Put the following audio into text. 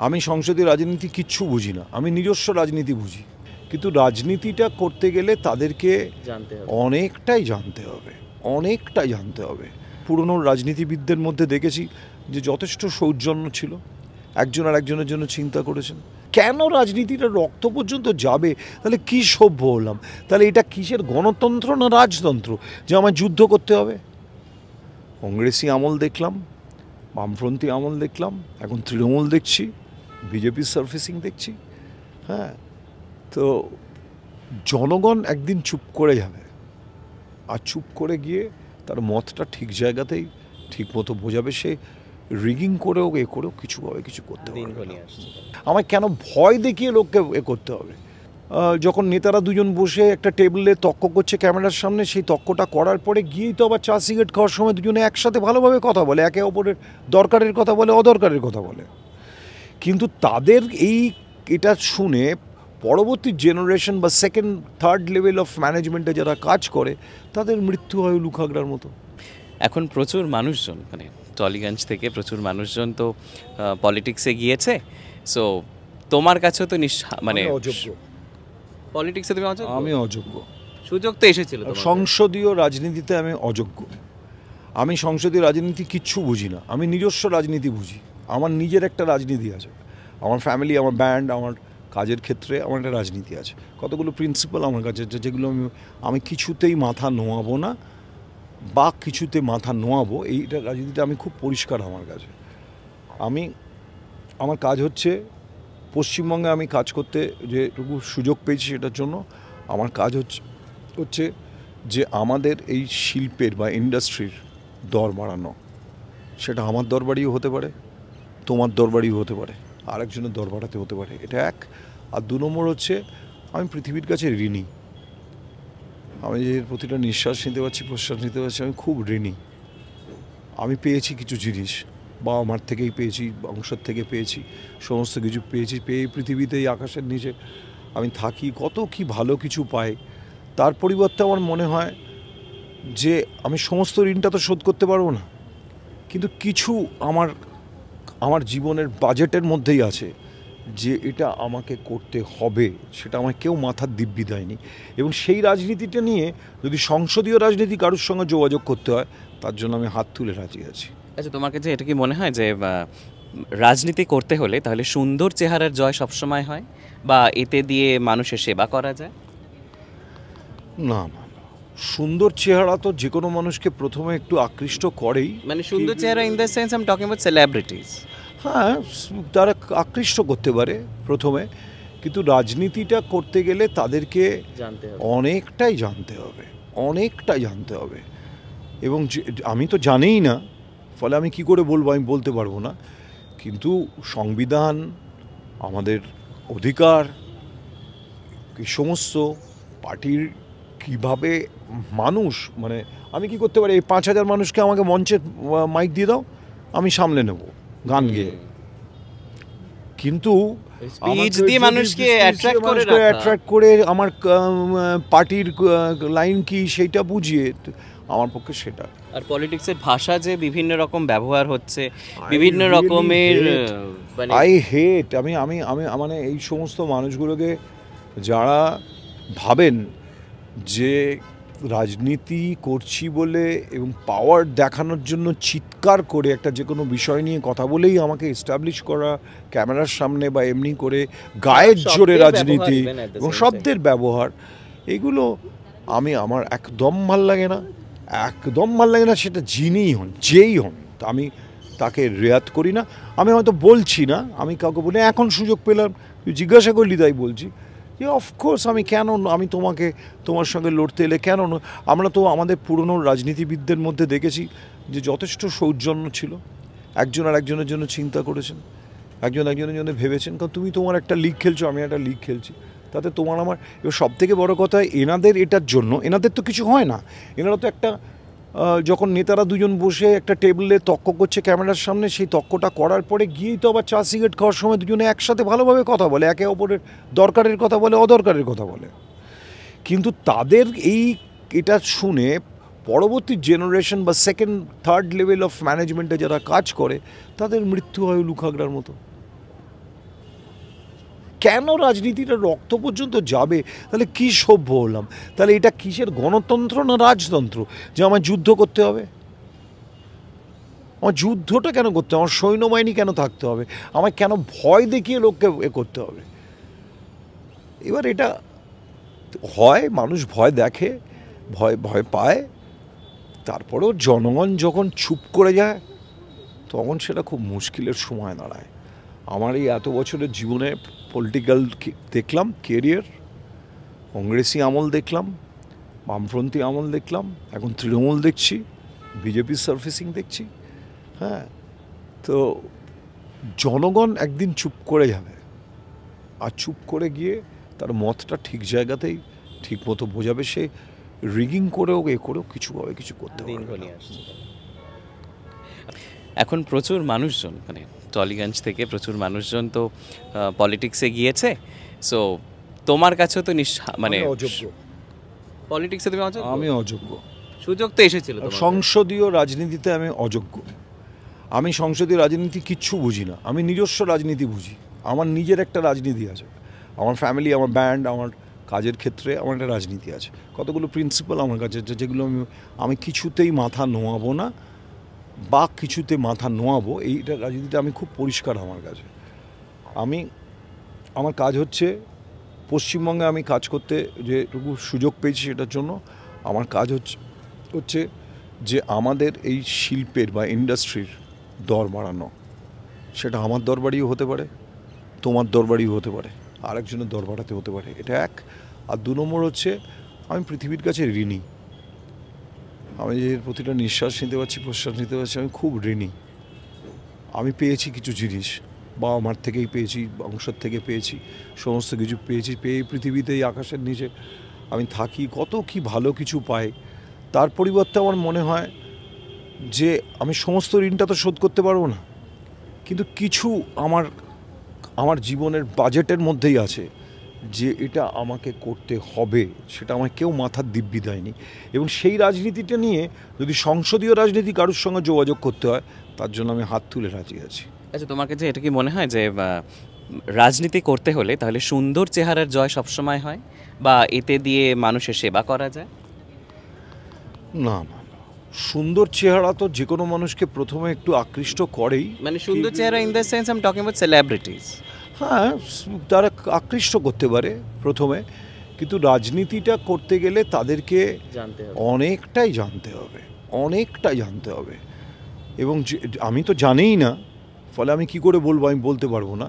আমি সংসদীয় রাজনীতি কিচ্ছু বুঝি না, আমি নিজস্ব রাজনীতি বুঝি। কিন্তু রাজনীতিটা করতে গেলে তাদেরকে অনেকটাই জানতে হবে। পুরনো রাজনীতিবিদদের মধ্যে দেখেছি যে যথেষ্ট সৌজন্য ছিল, একজন আর একজনের জন্য চিন্তা করেছেন। কেন রাজনীতিটা রক্ত পর্যন্ত যাবে? তাহলে কি সভ্য হলাম? তাহলে এটা কিসের গণতন্ত্র না রাজতন্ত্র যে আমায় যুদ্ধ করতে হবে? কংগ্রেসি আমল দেখলাম, বামফ্রন্থী আমল দেখলাম, এখন তৃণমূল দেখছি, বিজেপির সার্ফেসিং দেখছি। হ্যাঁ, তো জনগণ একদিন চুপ করে যাবে, আর চুপ করে গিয়ে তার মতটা ঠিক জায়গাতেই ঠিক মতো বোঝাবে। সে রিগিং করেও করেও কিছু করতে হবে। আমায় কেন ভয় দেখিয়ে লোককে করতে হবে? যখন নেতারা দুজন বসে একটা টেবিলে তর্ক করছে ক্যামেরার সামনে, সেই তর্কটা করার পরে গিয়েই তো আবার চা সিগারেট খাওয়ার সময় দুজনে একসাথে ভালোভাবে কথা বলে, একে অপরের দরকারের কথা বলে, অদরকারের কথা বলে। কিন্তু তাদের এটা শুনে পরবর্তী জেনারেশন বা সেকেন্ড থার্ড লেভেল অফ ম্যানেজমেন্টে যারা কাজ করে তাদের মৃত্যু হয় লুখাগড়ার মতো। এখন প্রচুর মানুষজন, মানে টলিগঞ্জ থেকে প্রচুর মানুষজন তো পলিটিক্সে গিয়েছে। সো তোমার কাছেও তো মানে অযোগ্য পলিটিক্সে তুমি অযোগ্য? আমি অযোগ্য। সুযোগ তো এসেছিল। সংসদীয় রাজনীতিতে আমি অযোগ্য। আমি সংসদীয় রাজনীতি কিচ্ছু বুঝি না, আমি নিজস্ব রাজনীতি বুঝি। আমার নিজের একটা রাজনীতি আছে, আমার ফ্যামিলি, আমার ব্যান্ড, আমার কাজের ক্ষেত্রে আমার একটা রাজনীতি আছে, কতগুলো প্রিন্সিপাল আমার কাছে, যেগুলো আমি কিছুতেই মাথা নোয়াবো না বা কিছুতে মাথা নোয়াবো। এইটা রাজনীতিটা আমি খুব পরিষ্কার আমার কাছে। আমার কাজ হচ্ছে পশ্চিমবঙ্গে আমি কাজ করতে যেটুকু সুযোগ পেয়েছি সেটার জন্য আমার কাজ হচ্ছে যে আমাদের এই শিল্পের বা ইন্ডাস্ট্রির দর বাড়ানো। সেটা আমার দরবারিও হতে পারে, তোমার দরবারিও হতে পারে, আরেকজনের দর বাড়াতে হতে পারে। এটা এক। আর দু নম্বর হচ্ছে আমি পৃথিবীর কাছে ঋণী। আমি যে প্রতিটা নিঃশ্বাস নিতে পারছি, প্রশ্বাস নিতে পারছি, আমি খুব ঋণী। আমি পেয়েছি কিছু জিনিস, বাবা মার থেকেই পেয়েছি, বংশের থেকে পেয়েছি, সমস্ত কিছু পেয়েছি। পেয়ে পৃথিবীতে এই আকাশের নিচে আমি থাকি, কত কি ভালো কিছু পাই। তার পরিবর্তে আমার মনে হয় যে আমি সমস্ত ঋণটা তো শোধ করতে পারবো না, কিন্তু কিছু আমার জীবনের বাজেটের মধ্যেই আছে যে এটা আমাকে করতে হবে। সেটা আমায় কেউ মাথার দিব্যি দেয়নি। এবং সেই রাজনীতিটা নিয়ে যদি সংসদীয় রাজনীতি কারোর সঙ্গে যোগাযোগ করতে হয়, তার জন্য আমি হাত তুলে রাজি আছি। আচ্ছা, তোমার কাছে এটা কি মনে হয় যে রাজনীতি করতে হলে তাহলে সুন্দর চেহারার জয় সবসময় হয়, বা এতে দিয়ে মানুষের সেবা করা যায়? না না, সুন্দর চেহারা তো যে কোনো মানুষকে প্রথমে একটু আকৃষ্ট করেই। মানে সুন্দর চেহারা in the sense I am talking about celebrities. হ্যাঁ, তারা আকৃষ্ট করতে পারে প্রথমে, কিন্তু রাজনীতিটা করতে গেলে তাদেরকে অনেকটাই জানতে হবে। এবং আমি তো জানিই না, ফলে আমি কি করে বলবো? আমি বলতে পারবো না। কিন্তু সংবিধান, আমাদের অধিকার, এই সমস্ত পার্টির কিভাবে মানুষ, মানে আমি কি করতে পারি? এই 5,000 মানুষকে আমাকে মঞ্চে মাইক দিয়ে দাও, আমি সামলে নেব গান গেয়ে। কিন্তু মানুষকে অ্যাট্রাক্ট করে আমার পার্টির লাইন কি সেইটা বুঝিয়ে আমার পক্ষে সেটা। আর পলিটিক্সের ভাষা যে বিভিন্ন রকম ব্যবহার হচ্ছে, বিভিন্ন রকমের আই হেট। আমি মানে এই সমস্ত মানুষগুলোকে যারা ভাবেন যে রাজনীতি করছি বলে এবং পাওয়ার দেখানোর জন্য চিৎকার করে একটা যে কোনো বিষয় নিয়ে কথা বলেই আমাকে এস্টাবলিশ করা ক্যামেরার সামনে বা এমনি করে গায়ের জোরে রাজনীতি এবং শব্দের ব্যবহার, এগুলো আমার একদম ভাল লাগে না। সেটা যিনিই হন, যেই হন, আমি তাকে রেয়াত করি না। আমি হয়তো বলছি না, আমি কাউকে বলি এখন সুযোগ পেলাম, তুই জিজ্ঞাসা করলি তাই বলছি যে অফকোর্স আমি তোমার সঙ্গে লড়তে এলে কেন না। আমরা তো আমাদের পুরনো রাজনীতিবিদদের মধ্যে দেখেছি যে যথেষ্ট সৌজন্য ছিল, একজন আর একজনের জন্য চিন্তা করেছেন, একজন একজনের জন্য ভেবেছেন। কারণ তুমি তোমার একটা লিগ খেলছো, আমি একটা লিগ খেলছি, তাতে তোমার আমার। এবার সবথেকে বড় কথা, এনাদের এটার জন্য এনাদের তো কিছু হয় না। এনারা তো একটা যখন নেতারা দুজন বসে একটা টেবিলে তর্ক করছে ক্যামেরার সামনে, সেই তর্কটা করার পরে গিয়েই তো আবার চা সিগারেট খাওয়ার সময় দুজনে একসাথে ভালোভাবে কথা বলে, একে অপরের দরকারের কথা বলে, অদরকারের কথা বলে। কিন্তু তাদের এটা শুনে পরবর্তী জেনারেশন বা সেকেন্ড থার্ড লেভেল অফ ম্যানেজমেন্টে যারা কাজ করে তাদের মৃত্যু হয় লুখাগড়ার মতো। কেন রাজনীতিটা রক্ত পর্যন্ত যাবে? তাহলে কি সভ্য হলাম? তাহলে এটা কিসের গণতন্ত্র না রাজতন্ত্র যে আমার যুদ্ধ করতে হবে? আমার যুদ্ধটা কেন করতে হবে? আমার সৈন্যবাহিনী কেন থাকতে হবে? আমায় কেন ভয় দেখিয়ে লোককে করতে হবে? এবার এটা হয়, মানুষ ভয় দেখে, ভয় ভয় পায়, তারপরেও জনগণ যখন চুপ করে যায় তখন সেটা খুব মুশকিলের সময় দাঁড়ায়। আমার এই এত বছরের জীবনে পলিটিক্যাল দেখলাম কেরিয়ার, কংগ্রেসি আমল দেখলাম, বামফ্রন্থী আমল দেখলাম, এখন তৃণমূল দেখছি, বিজেপির সার্ফেসিং দেখছি। হ্যাঁ, তো জনগণ একদিন চুপ করে যাবে, আর চুপ করে গিয়ে তার মতটা ঠিক জায়গাতেই ঠিক মতো বোঝাবে। সে রিগিং করেও করেও কিছু হবে, কিছু করতে পারবে না। এখন প্রচুর মানুষজন মানে টলিগঞ্জ থেকে প্রচুর মানুষজন তো পলিটিক্সে গিয়েছে, সো তোমার কাছেও তো মানে আমি অযোগ্য, পলিটিক্সে তুমি অযোগ্য? আমি অযোগ্য। সুযোগ তো এসেছিল তোমার। সংসদীয় রাজনীতিতে আমি অযোগ্য। আমি সংসদীয় রাজনীতি কিচ্ছু বুঝি না। আমি নিজস্ব রাজনীতি বুঝি। আমার নিজের একটা রাজনীতি আছে, আমার ফ্যামিলি, আমার ব্যান্ড, আমার কাজের ক্ষেত্রে আমার একটা রাজনীতি আছে, কতগুলো প্রিন্সিপাল আমার কাছে, যেগুলো আমি কিছুতেই মাথা নোয়াবো না বা কিছুতে মাথা নোয়াবো, এইটা রাজনীতিটা আমি খুব পরিষ্কার আমার কাছে। আমার কাজ হচ্ছে পশ্চিমবঙ্গে আমি কাজ করতে যেটুকু সুযোগ পেয়েছি সেটার জন্য আমার কাজ হচ্ছে যে আমাদের এই শিল্পের বা ইন্ডাস্ট্রির দর বাড়ানো। সেটা আমার দরবারিও হতে পারে, তোমার দরবারিও হতে পারে, আরেকজনের দর বাড়াতে হতে পারে, এটা এক। আর 2 নম্বর হচ্ছে আমি পৃথিবীর কাছে ঋণী। আমি যে প্রতিটা নিঃশ্বাস নিতে পারছি, প্রশ্বাস নিতে পারছি, আমি খুব ঋণী। আমি পেয়েছি কিছু জিনিস, বাবা মার থেকেই পেয়েছি, বংশের থেকে পেয়েছি, সমস্ত কিছু পেয়েছি, পেয়ে পৃথিবীতে এই আকাশের নিচে আমি থাকি, কত কি ভালো কিছু পাই। তার পরিবর্তে আমার মনে হয় যে আমি সমস্ত ঋণটা তো শোধ করতে পারবো না, কিন্তু কিছু আমার জীবনের বাজেটের মধ্যেই আছে যে এটা আমাকে করতে হবে, সেটা আমায় কেউ মাথার দিব্যি দেয়নি। এবং সেই রাজনীতিটা নিয়ে যদি সংসদীয় রাজনীতি কারোর সঙ্গে যোগাযোগ করতে হয়, তার জন্য আমি হাত তুলে রাজি আছি। আচ্ছা, তোমার কাছে এটা কি মনে হয় যে রাজনীতি করতে হলে তাহলে সুন্দর চেহারার জয় সবসময় হয়, বা এতে দিয়ে মানুষের সেবা করা যায়? না না না, সুন্দর চেহারা তো যে কোনো মানুষকে প্রথমে একটু আকৃষ্ট করেই। মানে সুন্দর চেহারা in the sense I am talking about celebrities. হ্যাঁ, তারা আকৃষ্ট করতে পারে প্রথমে, কিন্তু রাজনীতিটা করতে গেলে তাদেরকে জানতে হবে, অনেকটাই জানতে হবে, অনেকটাই জানতে হবে। এবং আমি তো জানিই না, ফলে আমি কি করে বলবো? আমি বলতে পারবো না।